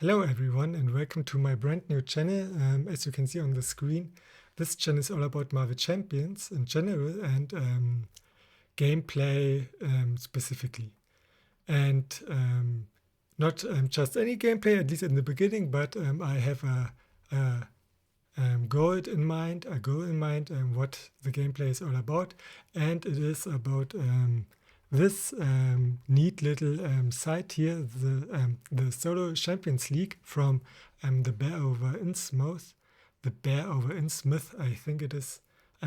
Hello everyone and welcome to my brand new channel. As you can see on the screen, this channel is all about Marvel Champions in general and gameplay specifically. And not just any gameplay, at least in the beginning, but I have a goal in mind, what the gameplay is all about. And it is about this neat little site here, the Solo Champions League from the Bear over Innsmouth, I think it is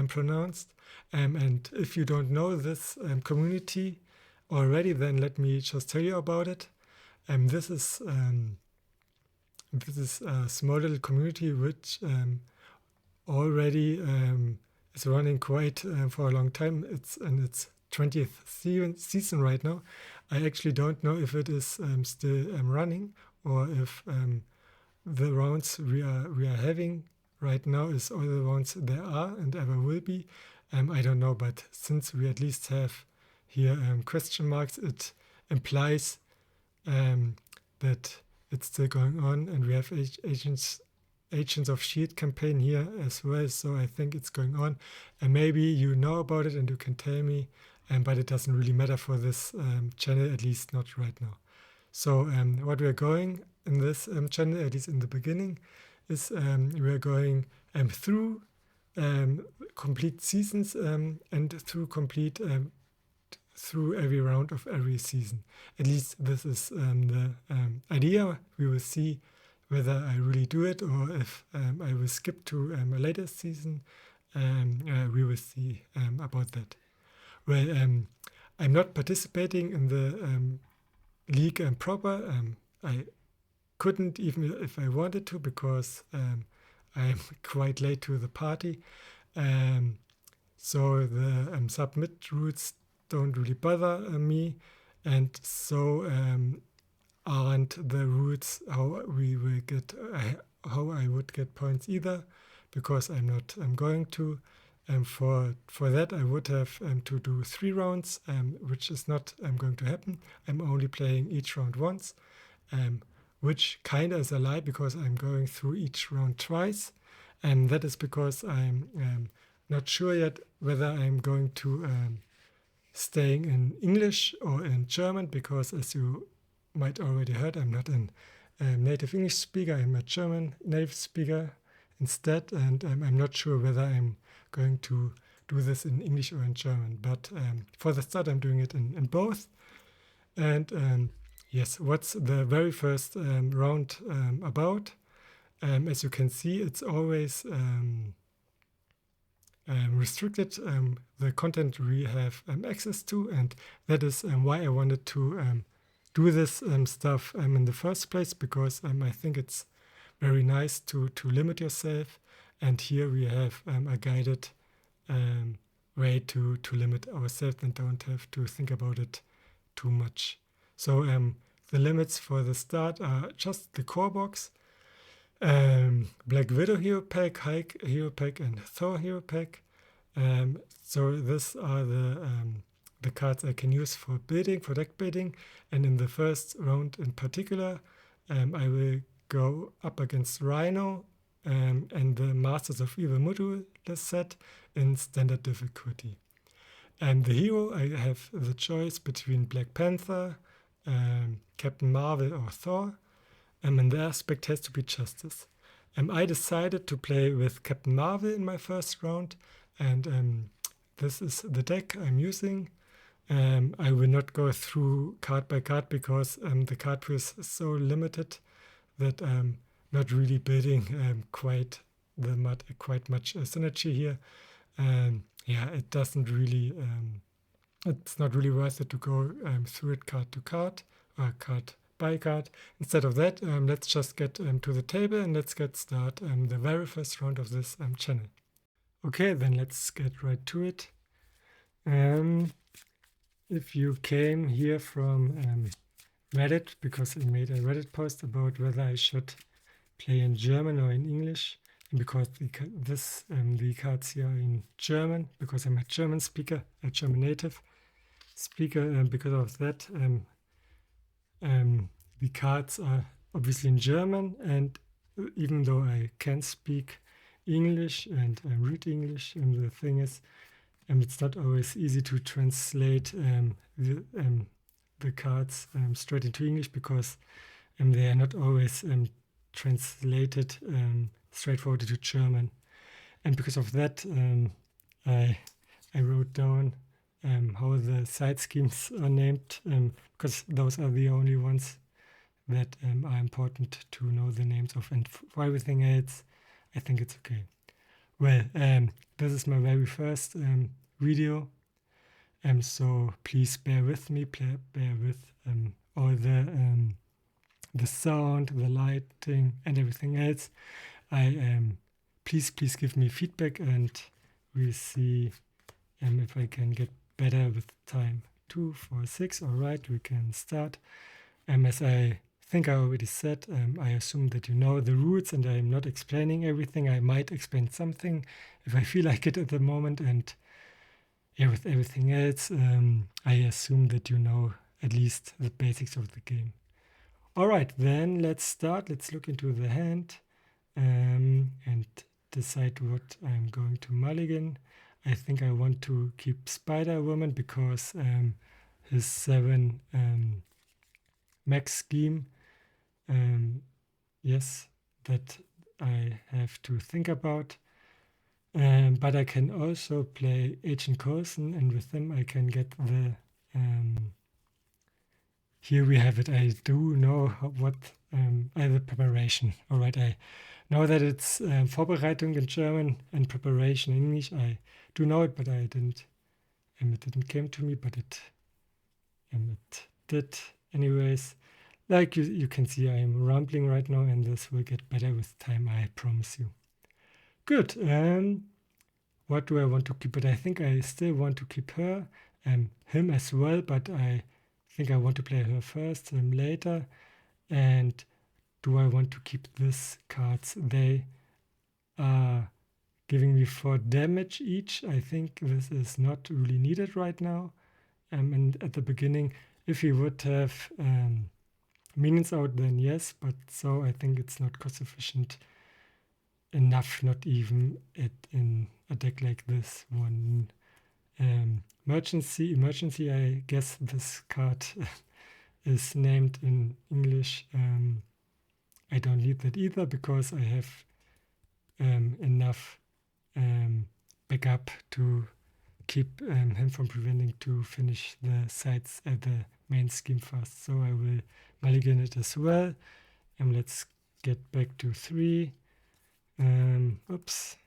pronounced. And if you don't know this community already, then let me just tell you about it. This is a small little community which already is running quite for a long time. It's in its 20th season right now. I actually don't know if it is still running or if the rounds we are having right now is all the rounds there are and ever will be. I don't know, but since we at least have here question marks, it implies that it's still going on, and we have Agents of Shield campaign here as well, so I think it's going on, and maybe you know about it and you can tell me, but it doesn't really matter for this channel, at least not right now. So what we are going in this channel, at least in the beginning, is we are going through complete seasons and through every round of every season. At least this is the idea. We will see whether I really do it or if I will skip to a later season. We will see about that. Well, I'm not participating in the league proper. I couldn't even if I wanted to, because I'm quite late to the party. So the submit rules don't really bother me, and so aren't the rules how I would get points either, because I'm going to. For that I would have to do 3 rounds, which is not going to happen. I'm only playing each round once, which kinda is a lie, because I'm going through each round twice, and that is because I'm not sure yet whether I'm going to staying in English or in German, because as you might already heard, I'm not a native English speaker, I'm a German native speaker instead, and I'm not sure whether I'm going to do this in English or in German, but for the start I'm doing it in both. And yes, what's the very first round about? As you can see, it's always restricted the content we have access to, and that is why I wanted to do this stuff in the first place, because I think it's very nice to limit yourself, and here we have a guided way to limit ourselves and don't have to think about it too much. So the limits for the start are just the core box, Black Widow hero pack, Hulk hero pack, and Thor hero pack. So these are the cards I can use for deck building, and in the first round in particular, I will go up against Rhino and the Masters of Evil module set in standard difficulty. And the hero, I have the choice between Black Panther, Captain Marvel, or Thor. And the aspect has to be justice. I decided to play with Captain Marvel in my first round, and this is the deck I'm using. I will not go through card by card, because the card pool is so limited that I'm not really building quite much synergy here. Yeah, it doesn't really. It's not really worth it to go through it card to card or card by card. Instead of that, let's just get to the table and let's get started the very first round of this channel. Okay, then let's get right to it. If you came here from Reddit, because I made a Reddit post about whether I should play in German or in English, and because the cards here are in German, because I'm a German speaker, a German native speaker, and because of that, the cards are obviously in German, and even though I can speak English and read English, the thing is, it's not always easy to translate the cards straight into English, because they are not always translated straightforward to German. And because of that, I wrote down how the side schemes are named, because those are the only ones that are important to know the names of. And for everything else, I think it's okay. Well, this is my very first video, so please bear with me, bear with all the sound, the lighting, and everything else. Please give me feedback, and we'll see if I can get better with time. 2, 4, 6. All right, we can start. As I think I already said, I assume that you know the rules, and I'm not explaining everything. I might explain something if I feel like it at the moment, and yeah, with everything else, I assume that you know at least the basics of the game. All right, then let's start. Let's look into the hand and decide what I'm going to mulligan. I think I want to keep Spider-Woman because his 7 max scheme, yes, that I have to think about. But I can also play Agent Coulson, and with them I can get the here we have it. I do know what the preparation. All right, I know that it's Vorbereitung in German and preparation in English. I do know it, but I didn't. It didn't came to me, but it did anyways. Like you can see, I am rambling right now, and this will get better with time. I promise you. Good. What do I want to keep? But I think I still want to keep her, him as well. But I think I want to play her first, later. And do I want to keep these cards? They are giving me 4 damage each. I think this is not really needed right now. And at the beginning, if we would have minions out, then yes. But so I think it's not cost efficient enough, not even in a deck like this one. Emergency, I guess this card is named in English. I don't need that either because I have enough backup to keep him from preventing to finish the sides at the main scheme fast. So I will mulligan it as well. And let's get back to 3. Oops.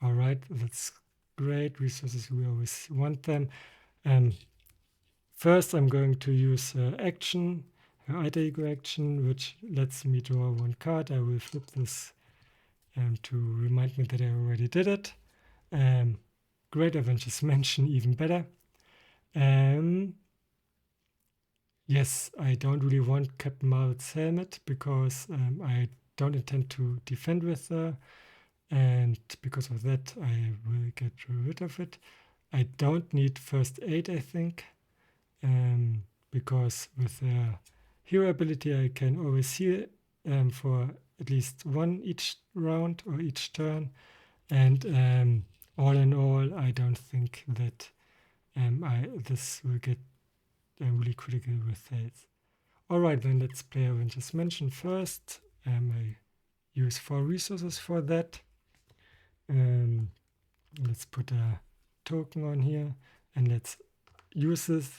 All right, that's great. Resources, we always want them. First, I'm going to use action, alter ego action, which lets me draw 1 card. I will flip this to remind me that I already did it. Great, Avengers Mansion, even better. Yes, I don't really want Captain Marvel's helmet because I don't intend to defend with her. And because of that, I will get rid of it. I don't need first aid, I think, because with the hero ability, I can always heal for at least 1 each round or each turn. And all in all, I don't think that this will get really critical with health. All right, then let's play Avengers Mansion first. I use 4 resources for that. Let's put a token on here and let's use this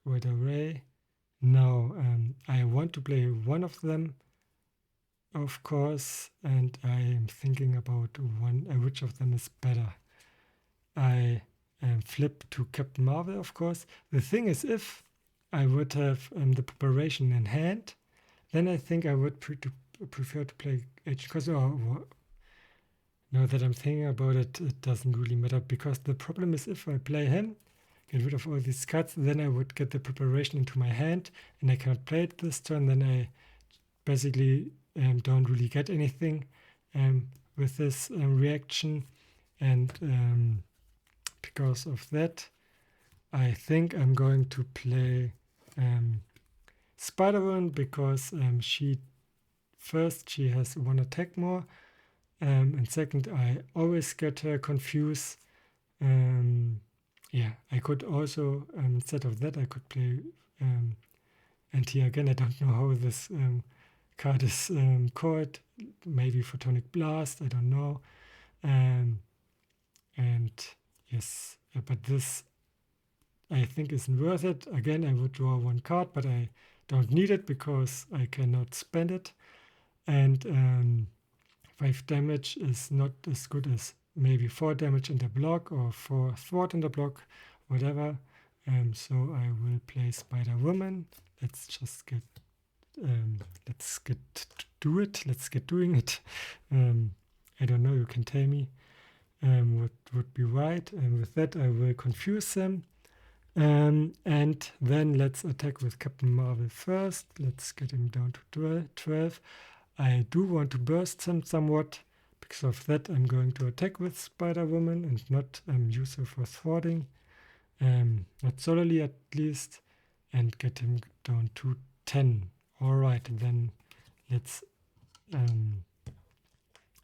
word array. Now I want to play one of them, of course, and I am thinking about which of them is better. I flip to Captain Marvel, of course. The thing is, if I would have the preparation in hand, then I think I would prefer to play Agent Coulson. Now that I'm thinking about it, it doesn't really matter, because the problem is if I play him, get rid of all these cards, then I would get the preparation into my hand and I cannot play it this turn. Then I basically don't really get anything with this reaction. And because of that, I think I'm going to play Spider-Woman because she has one attack more, and second, I always get her confused. Yeah, I could also, instead of that, I could play, and here again, I don't know how this card is called, maybe Photonic Blast, I don't know. And yes, but this I think isn't worth it. Again, I would draw one card, but I don't need it because I cannot spend it. And 5 damage is not as good as maybe 4 damage in the block or 4 thwart in the block, whatever. So I will play Spider-Woman. Let's just get do it. Let's get doing it. I don't know. You can tell me what would be right. And with that, I will confuse them. And then let's attack with Captain Marvel first. Let's get him down to 12. I do want to burst him somewhat. Because of that, I'm going to attack with Spider-Woman and not use her for thwarting. Not solely at least. And get him down to 10. Alright, then let's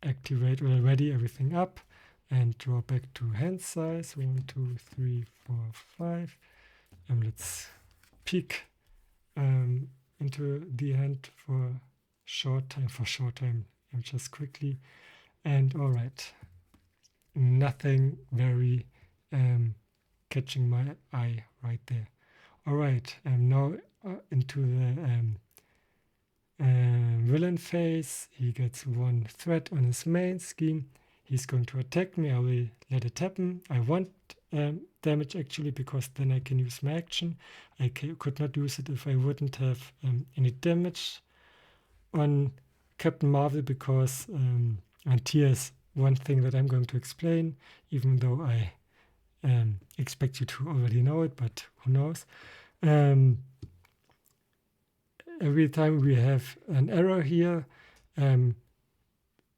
activate already everything up and draw back to hand size. 1, 2, 3, 4, 5. Let's peek into the hand for short time, just quickly. And all right, nothing very catching my eye right there. All right, now into the villain phase. He gets 1 threat on his main scheme. He's going to attack me. I will let it happen. I want damage actually, because then I can use my action. I could not use it if I wouldn't have any damage on Captain Marvel, because and here's one thing that I'm going to explain, even though I expect you to already know it, but who knows. Every time we have an error here, then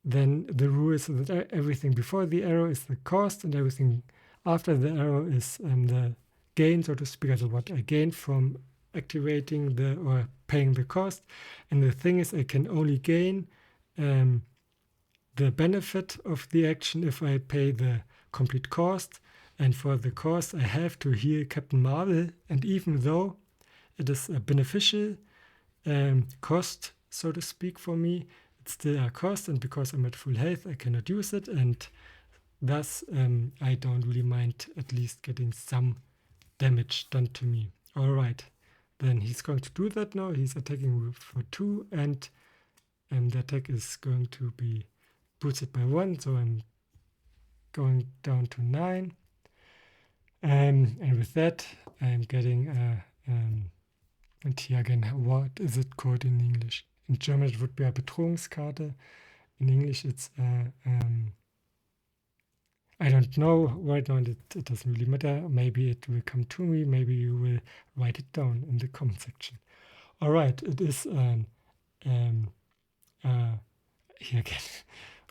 the rule is that everything before the error is the cost, and everything after the error is the gain, so to speak, also what I gain from activating or paying the cost. And the thing is, I can only gain the benefit of the action if I pay the complete cost. And for the cost, I have to heal Captain Marvel. And even though it is a beneficial cost, so to speak, for me, it's still a cost. And because I'm at full health, I cannot use it. And thus, I don't really mind at least getting some damage done to me. All right, then he's going to do that now. He's attacking for 2, and the attack is going to be boosted by 1. So I'm going down to 9. And with that, I'm getting and here again, what is it called in English? In German, it would be a Bedrohungskarte. In English, it's I don't know right now. It doesn't really matter. Maybe it will come to me. Maybe you will write it down in the comment section. All right, it is here again.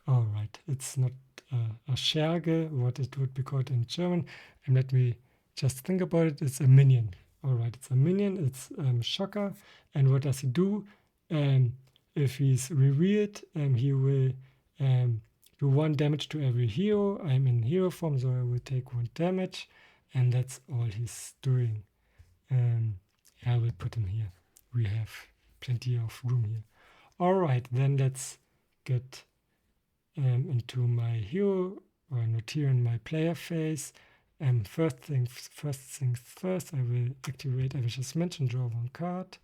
All right, it's not a Scherge, what it would be called in German. And let me just think about it. It's a minion. All right, it's a minion. It's Shocker. And what does he do? If he's revealed, he will do 1 damage to every hero. I'm in hero form, so I will take 1 damage. And that's all he's doing. I will put him here. We have plenty of room here. All right, then let's get into my hero, or not here in my player phase. First things first, I will activate, I just mentioned, draw 1 card.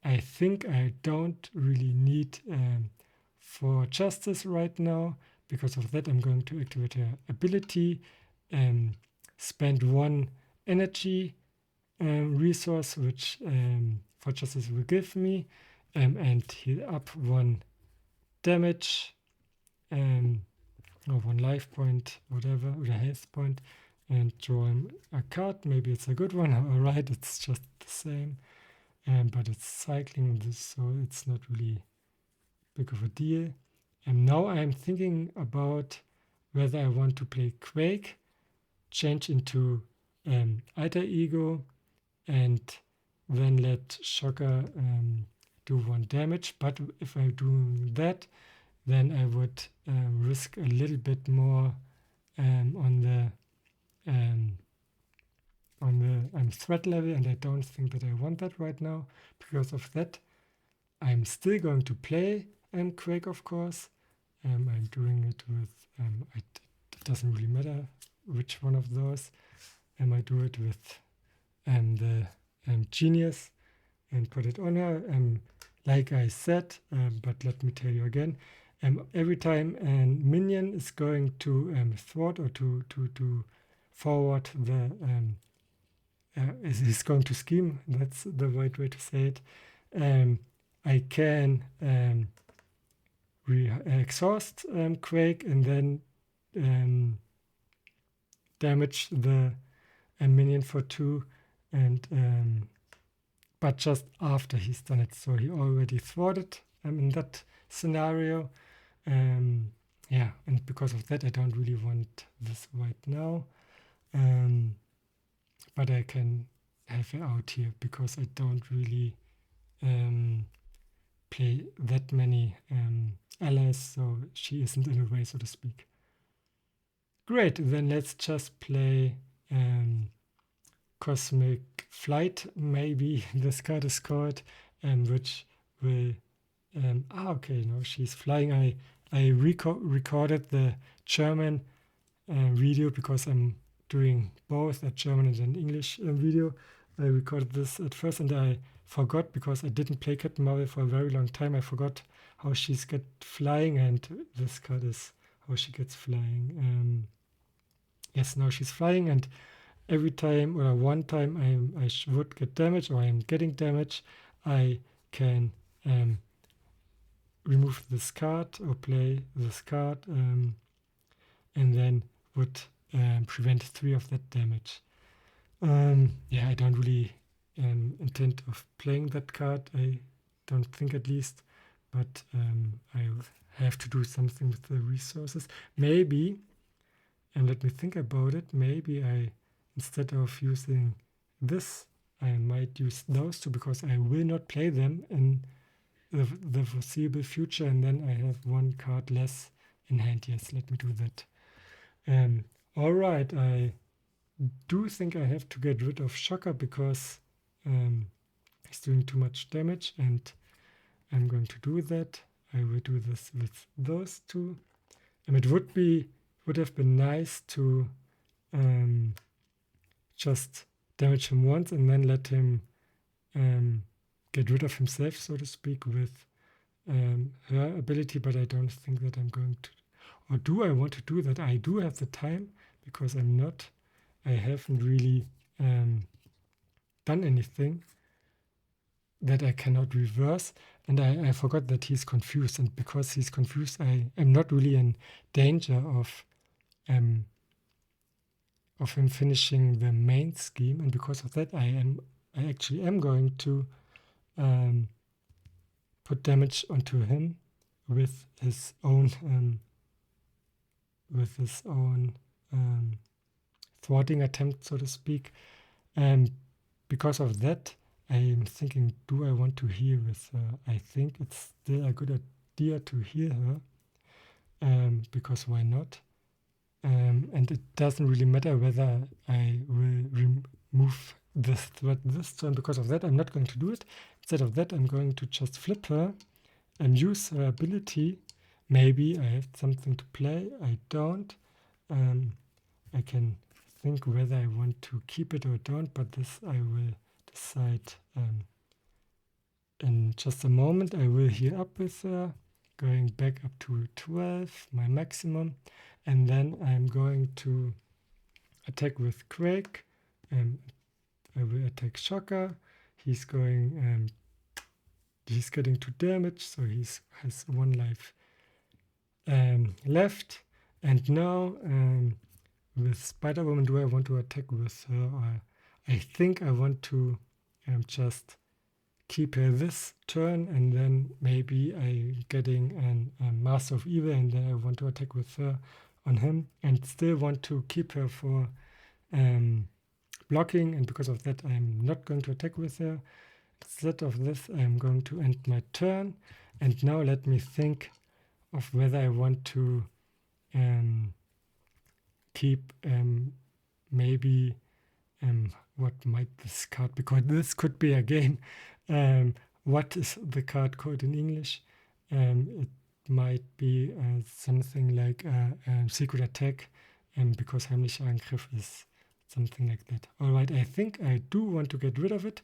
I think I don't really need for justice right now. Because of that, I'm going to activate her ability, spend 1 energy resource, which for justice will give me, and heal up 1 damage, or 1 life point, whatever, or a health point, and draw him a card. Maybe it's a good one. All right, it's just the same, but it's cycling this, so it's not really big of a deal. And now I'm thinking about whether I want to play Quake, change into Alter Ego, and then let Shocker do 1 damage. But if I do that, then I would risk a little bit more on the threat level, and I don't think that I want that right now. Because of that, I'm still going to play Quake, of course. I'm doing it with, it doesn't really matter which one of those. I do it with the Genius and put it on her. Like I said, but let me tell you again, every time a minion is going to thwart or to forward the is going to scheme, that's the right way to say it, I can exhaust Quake and then damage the minion for 2, and but just after he's done it. So he already thwarted in that scenario. Yeah, and because of that, I don't really want this right now. But I can have her out here because I don't really play that many allies, so she isn't in a way, so to speak. Great, then let's just play Cosmic Flight, maybe this card is called, which will okay, no, she's flying. I recorded the German video because I'm doing both a German and an English video. I recorded this at first and I forgot, because I didn't play Captain Marvel for a very long time. I forgot how she's get flying, and this card is how she gets flying. Yes, now she's flying, and every time, or one time I would get damage, or I'm getting damage, I can remove this card or play this card, and then would prevent 3 of that damage. Yeah, I don't really intend of playing that card. I don't think, at least, but I have to do something with the resources. Maybe, and let me think about it, maybe I, instead of using this, I might use those 2, because I will not play them in the foreseeable future, and then I have 1 card less in hand. Yes, let me do that. All right, I do think I have to get rid of Shocker because he's doing too much damage, and I'm going to do that. I will do this with those 2. And it would have been nice to just damage him once and then let him get rid of himself, so to speak, with her ability, but I don't think that I'm going to. Or do I want to do that? I do have the time, because I haven't really done anything that I cannot reverse, and I forgot that he's confused, and because he's confused, I am not really in danger of him finishing the main scheme, and because of that, I actually am going to put damage onto him with his own thwarting attempt, so to speak. And because of that, I'm thinking, do I want to heal with her? I think it's still a good idea to heal her, because why not? And it doesn't really matter whether I will remove this threat this turn. Because of that, I'm not going to do it. Instead of that, I'm going to just flip her and use her ability. Maybe I have something to play. I don't. I can think whether I want to keep it or don't, but this I will decide in just a moment. I will heal up with her, going back up to 12, my maximum, and then I'm going to attack with Quake. I will attack Shocker. He's going. He's getting 2 damage, so he has 1 life left. And now with Spider-Woman, do I want to attack with her? Or I think I want to just keep her this turn, and then maybe I'm getting a Master of Evil, and then I want to attack with her on him, and still want to keep her for blocking, and because of that I'm not going to attack with her. Instead of this, I'm going to end my turn. And now let me think of whether I want to keep maybe what might this card, because this could be a game. What is the card called in English? It might be something like secret attack, because heimlicher Angriff is something like that. All right, I think I do want to get rid of it,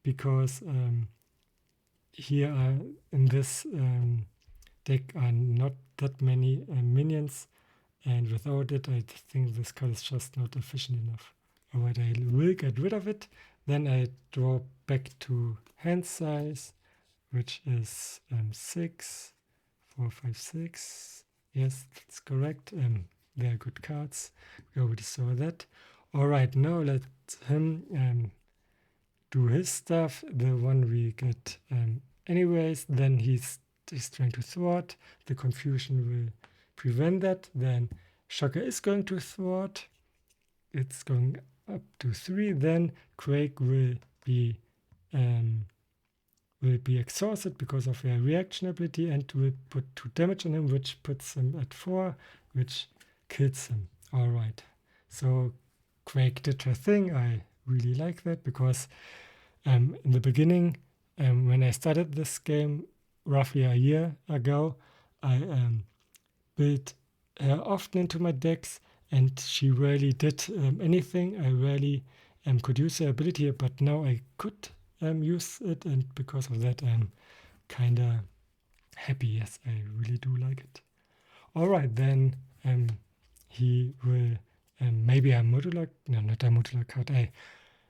because here in this deck are not that many minions, and without it I think this card is just not efficient enough. All right, I will get rid of it. Then I draw back to hand size, which is 6, 4, 5, 6. Yes, that's correct. They are good cards. We already saw that. All right, now let him do his stuff, the one we get anyways. Then he's trying to thwart. The confusion will prevent that. Then Shocker is going to thwart. It's going up to 3. Then Quake will be exhausted because of a reaction ability, and will put 2 damage on him, which puts him at 4, which kills him. All right, so Quake did her thing. I really like that, because in the beginning, when I started this game roughly a year ago, I built her often into my decks, and she rarely did anything. I rarely could use her ability, but now I could use it, and because of that I'm kinda happy. Yes, I really do like it. All right, then he will maybe a modular, no, not a modular card.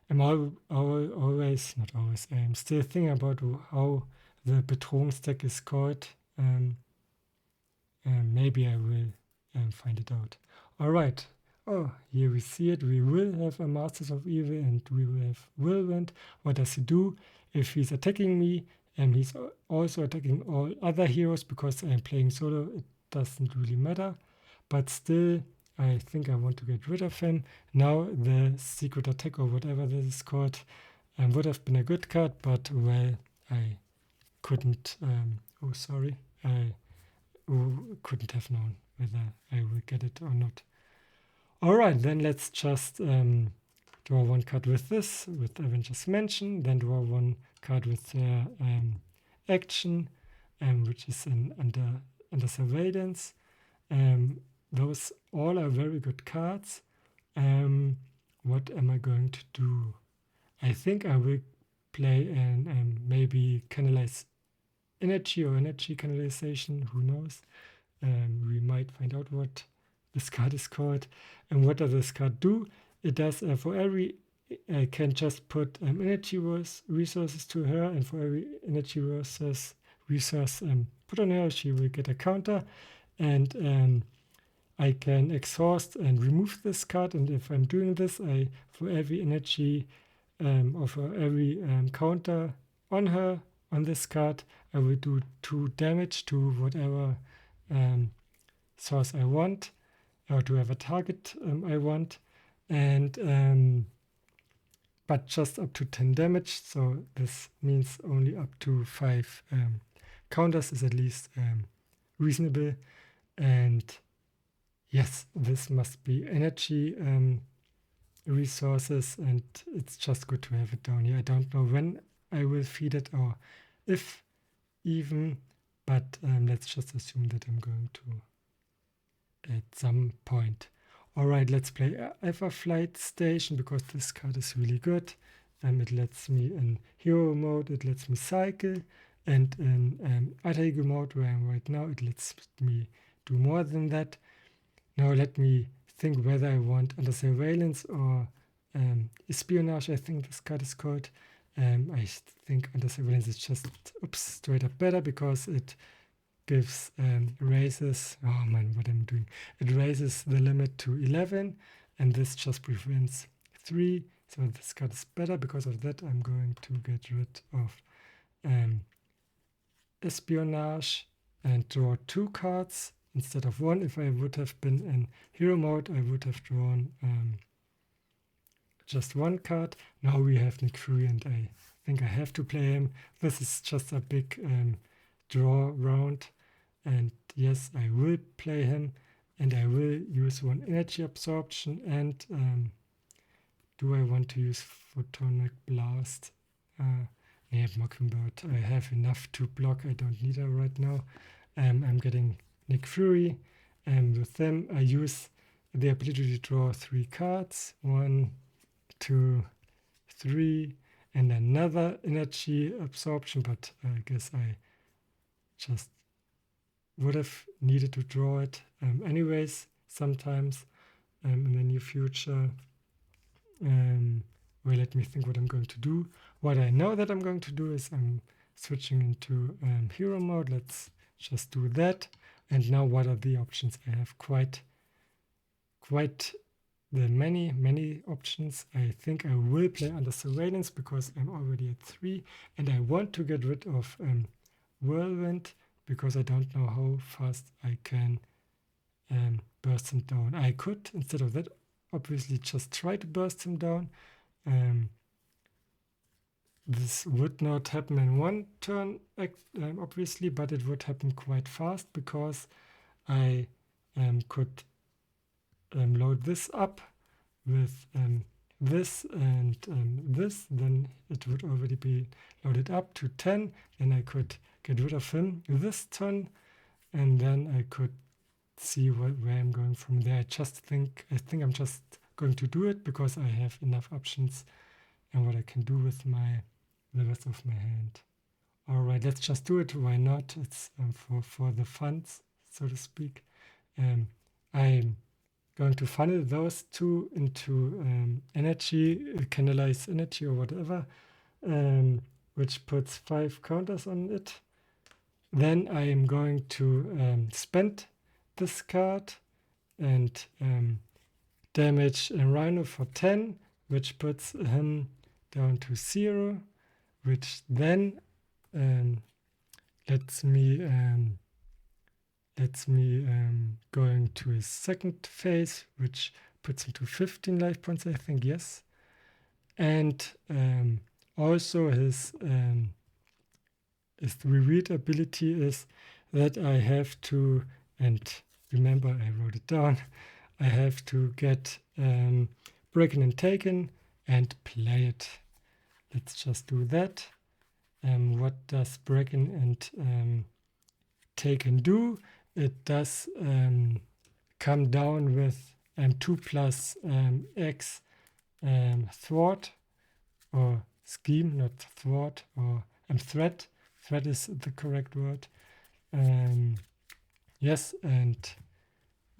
I'm always, not always, I'm still thinking about how the Bedrohungs deck is called. Maybe I will find it out. All right. Oh, here we see it. We will have a Masters of Evil, and we will have Whirlwind. What does he do? If he's attacking me, he's also attacking all other heroes, because I'm playing solo. It doesn't really matter. But still, I think I want to get rid of him. Now the secret attack, or whatever this is called, would have been a good card, but well, I couldn't. I couldn't have known whether I will get it or not. All right, then let's just draw 1 card with this, with Avengers Mansion, then draw 1 card with action, which is under surveillance. Those all are very good cards. What am I going to do? I think I will play and maybe canalize energy, or energy canalization, who knows. We might find out what this card is called. And what does this card do? It does for every, I can just put energy resources to her, and for every energy resource put on her, she will get a counter. And I can exhaust and remove this card, and if I'm doing this, for every energy or for every counter on her, on this card, I will do 2 damage to whatever source I want, or to have a target I want, and but just up to 10 damage. So this means only up to 5 counters is at least reasonable. And yes, this must be energy resources, and it's just good to have it down here. I don't know when I will feed it, or if even, but let's just assume that I'm going to at some point. All right, let's play Alpha Flight Station, because this card is really good. It lets me in hero mode, it lets me cycle, and in alter ego mode, where I am right now, it lets me do more than that. Now let me think whether I want under surveillance or espionage. I think this card is called. I think under surveillance is just straight up better, because it gives raises. Oh man, what am I doing? It raises the limit to 11, and this just prevents 3. So this card is better. Because of that, I'm going to get rid of espionage and draw 2 cards instead of 1. If I would have been in hero mode, I would have drawn just one card. Now we have Nick Fury, and I think I have to play him. This is just a big draw round, and yes, I will play him, and I will use one energy absorption. And do I want to use Photonic Blast? Nee, Mockingbird. I have enough to block. I don't need her right now. I'm getting Nick Fury, and with them I use the ability to draw 3 cards. 1, 2, 3, and another energy absorption, but I guess I just would have needed to draw it anyways sometimes in the near future. Well, let me think what I'm going to do. What I know that I'm going to do is I'm switching into hero mode. Let's just do that. And now what are the options? I have quite the many options. I think I will play under surveillance because I'm already at 3, and I want to get rid of Whirlwind because I don't know how fast I can burst him down. I could, instead of that, obviously just try to burst him down. This would not happen in one turn, obviously, but it would happen quite fast because I could load this up with this and this. Then it would already be loaded up to 10. Then I could get rid of him this turn, and then I could see where I'm going from there. I think I'm just going to do it because I have enough options and what I can do with the rest of my hand. All right, let's just do it. Why not? It's for the funds, so to speak. I'm going to funnel those 2 into energy, canalize energy or whatever, which puts 5 counters on it. Then I am going to spend this card and damage Rhino for 10, which puts him down to 0, which then lets me going to his second phase, which puts him to 15 life points, I think, yes. And also his revealed ability is that I have to, and remember I wrote it down, I have to get Breaking and Taken and play it. Let's just do that. What does Breaking and Taken do? It does come down with 2 plus X thwart or scheme, not thwart, or threat. Threat is the correct word. Yes, and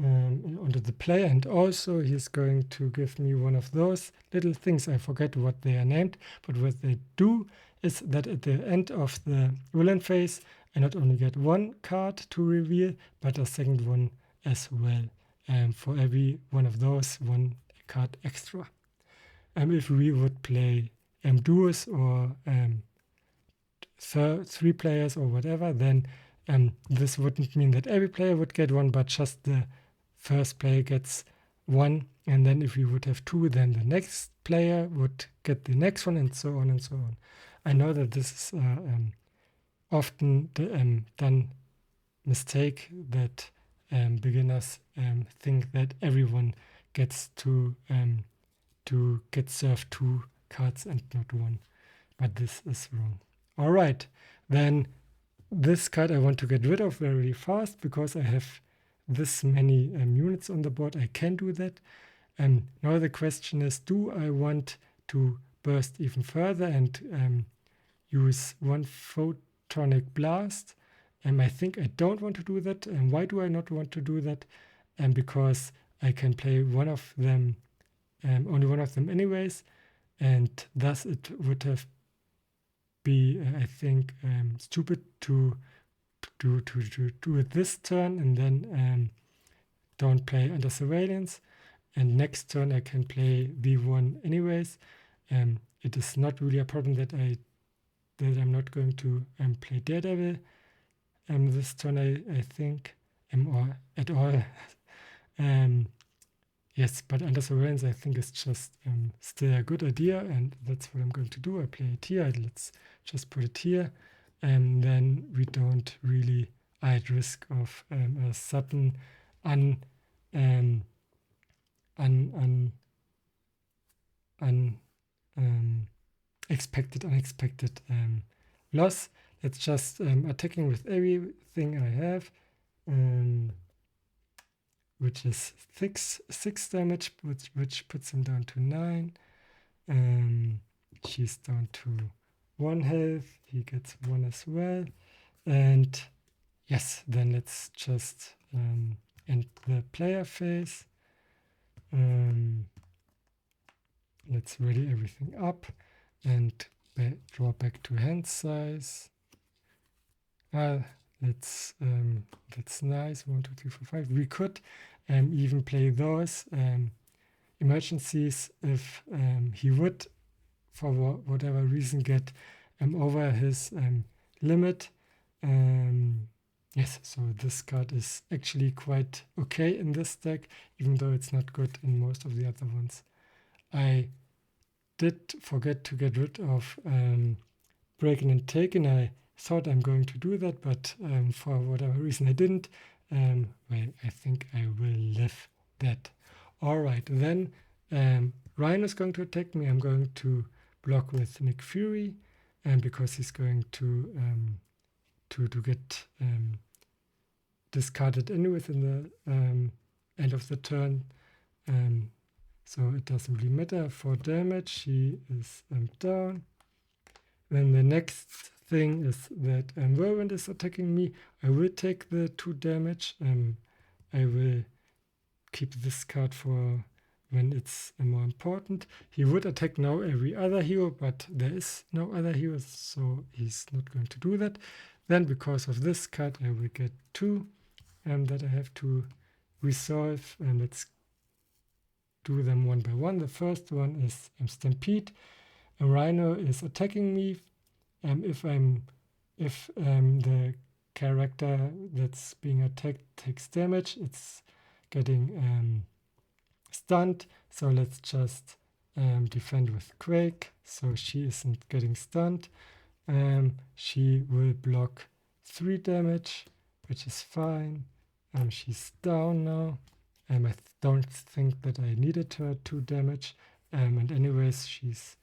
onto the player, and also he's going to give me one of those little things. I forget what they are named, but what they do is that at the end of the villain phase, I not only get 1 card to reveal, but a second one as well. For every one of those, 1 card extra. If we would play duos or 3 players or whatever, then this wouldn't mean that every player would get 1, but just the first player gets 1, and then if we would have 2, then the next player would get the next one, and so on and so on. I know that this is often done mistake that beginners think that everyone gets to get served 2 cards and not 1, but this is wrong. All right, then this card I want to get rid of very fast because I have this many units on the board. I can do that. Now the question is, do I want to burst even further and use 1 Photonic Blast? I think I don't want to do that. And why do I not want to do that? Because I can play one of them, only one of them anyways, and thus it would have be, I think, stupid to do it this turn and then don't play under surveillance. And next turn I can play V1 anyways. It is not really a problem that I'm not going to play Daredevil this turn, I think, or at all. Yes, but under surveillance, I think it's just still a good idea, and that's what I'm going to do. I play it here. Let's just put it here, and then we don't really are at risk of a sudden un, um, un, unexpected loss. Let's just attacking with everything I have. Which is 6 damage, which puts him down to 9. She's down to 1 health. He gets 1 as well. And yes, then let's just end the player phase. Let's ready everything up and draw back to hand size. That's nice. 1, 2, 3, 4, 5. We could even play those emergencies if he would, for whatever reason, get over his limit. Yes, so this card is actually quite okay in this deck, even though it's not good in most of the other ones. I did forget to get rid of Breaking and Taken. I thought I'm going to do that, but for whatever reason I didn't. Well, I think I will live that. All right, then Rhino is going to attack me. I'm going to block with Nick Fury, and because he's going to get discarded anyway in the end of the turn. So it doesn't really matter. For damage, he is down. Then the next thing is that Whirlwind is attacking me. I will take the 2 damage. I will keep this card for when it's more important. He would attack now every other hero, but there is no other heroes, so he's not going to do that. Then because of this card, I will get 2 that I have to resolve. And let's do them one by one. The first one is Stampede. A Rhino is attacking me. If the character that's being attacked takes damage, it's getting stunned. So let's just defend with Quake, so she isn't getting stunned. She will block 3 damage, which is fine. She's down now. I don't think that I needed her 2 damage. And anyways, she's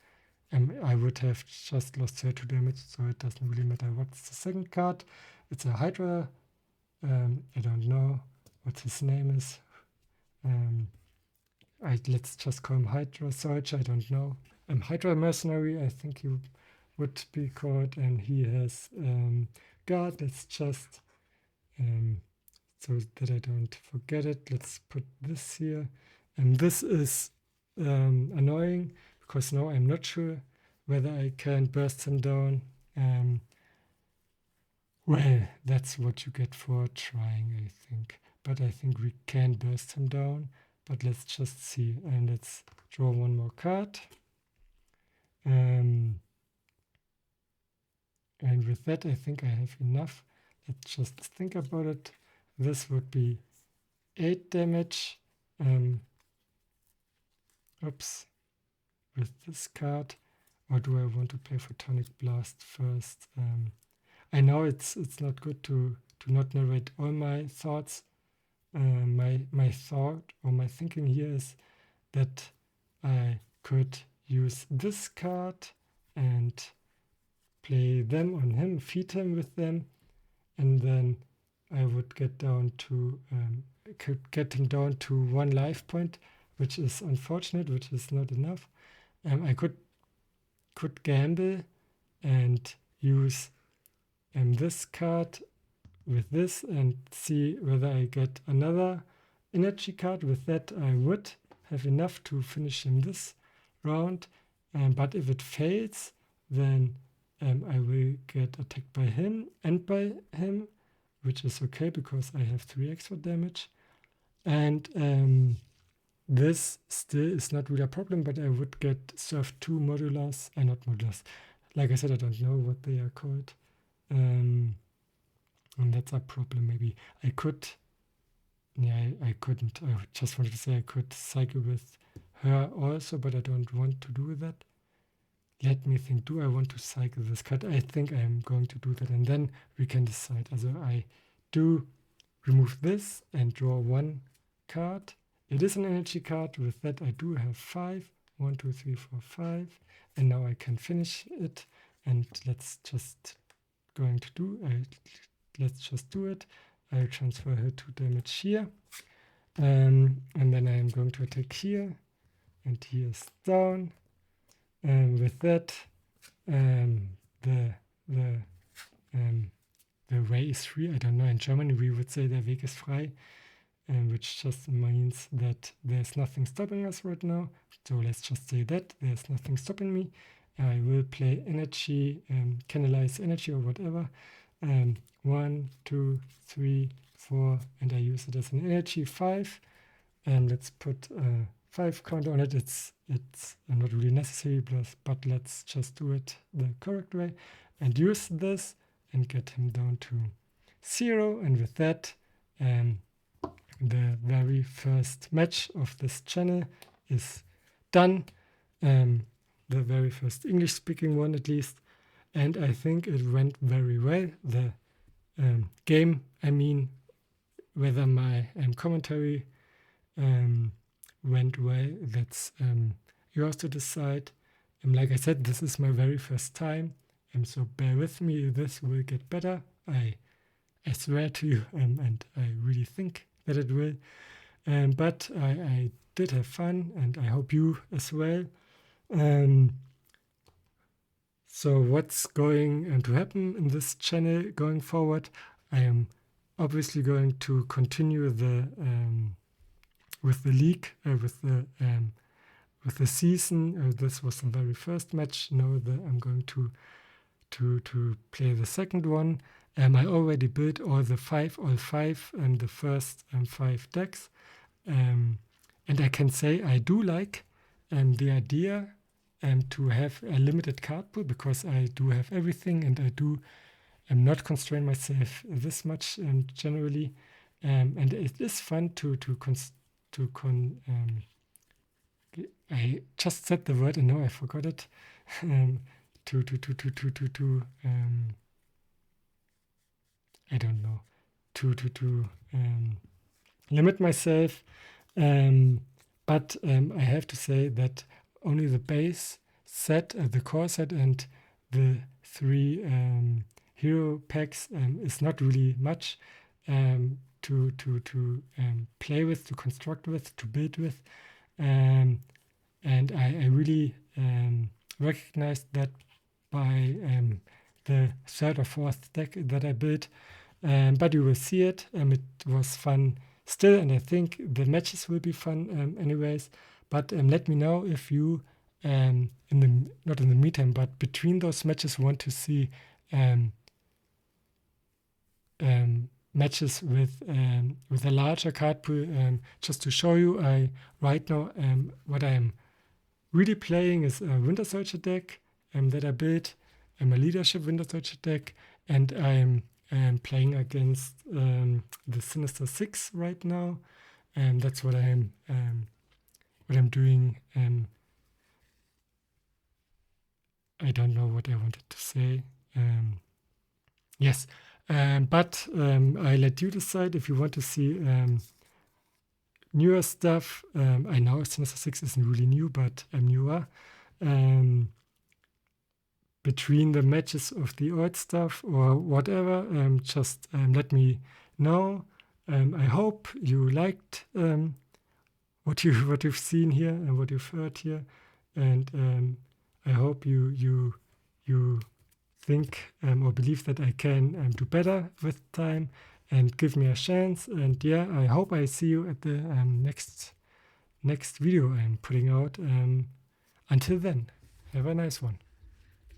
I would have just lost her 2 damage, so it doesn't really matter. What's the second card? It's a Hydra. I don't know what his name is. Let's just call him Hydra Surge. I don't know. Hydra Mercenary, I think he would be called, and he has guard. Let's just so that I don't forget it. Let's put this here, and this is annoying because now I'm not sure whether I can burst him down. Well, that's what you get for trying, I think. But I think we can burst him down. But let's just see. And let's draw 1 more card. And with that, I think I have enough. Let's just think about it. This would be 8 damage. Oops. With this card. Or do I want to play Photonic Blast first? I know it's not good to not narrate all my thoughts. My thought or my thinking here is that I could use this card and play them on him, feed him with them, and then I would get down to getting down to 1 life point, which is unfortunate, which is not enough. I could gamble and use this card with this and see whether I get another energy card. With that, I would have enough to finish him this round. But if it fails, then I will get attacked by him and by him, which is okay because I have 3 extra damage. And this still is not really a problem, but I would get served 2 modulars, not modulars. Like I said, I don't know what they are called. And that's a problem. Maybe I could yeah, I couldn't. I just wanted to say I could cycle with her also, but I don't want to do that. Let me think. Do I want to cycle this card? I think I'm going to do that, and then we can decide. Also, I do remove this and draw one card. It is an energy card. With that, I do have 5. 1, 2, 3, 4, 5. And now I can finish it. And let's just let's just do it. I transfer her 2 damage here. And then I'm going to attack here. And he is down. And with that, the way is free. I don't know. In Germany, we would say der Weg ist frei, which just means that there's nothing stopping us right now. So let's just say that there's nothing stopping me. I will play energy, canalize energy or whatever. 1, 2, 3, 4, and I use it as an energy 5. And let's put 5 counter on it. It's not really necessary, but let's just do it the correct way and use this and get him down to 0. And with that, the very first match of this channel is done. The very first English-speaking one, at least. And I think it went very well. The game, I mean, whether my commentary went well, that's yours to decide. Like I said, this is my very first time, so bear with me. This will get better. I swear to you, and I really think that it will. But I did have fun, and I hope you as well. So what's going to happen in this channel going forward? I am obviously going to continue with the league, with the season. This was the very first match. Now I'm going to play the second one. I already built all 5 and the first 5 decks. And I can say I do like the idea to have a limited card pool, because I do have everything, and I'm not constrain myself this much generally. And it is fun I just said the word and now I forgot it. I don't know. To limit myself. But I have to say that only the base set, the core set, and the 3 hero packs is not really much to play with, to construct with, to build with. And I really recognized that by the 3rd or 4th deck that I built. But you will see it. It was fun still, and I think the matches will be fun anyways. But let me know if you, not in the meantime, but between those matches, want to see matches with a larger card pool. Just to show you, right now what I'm really playing is a Winter Soldier deck that I built. I'm a leadership Winter Soldier deck, and I'm playing against the Sinister 6 right now, and that's what I'm doing. I don't know what I wanted to say. Yes, but I let you decide if you want to see newer stuff. I know Sinister 6 isn't really new, but I'm newer. Between the matches of the old stuff or whatever, just let me know. I hope you liked what you've seen here and what you've heard here, and I hope you think or believe that I can do better with time and give me a chance. And yeah, I hope I see you at the next video I'm putting out. Until then, have a nice one.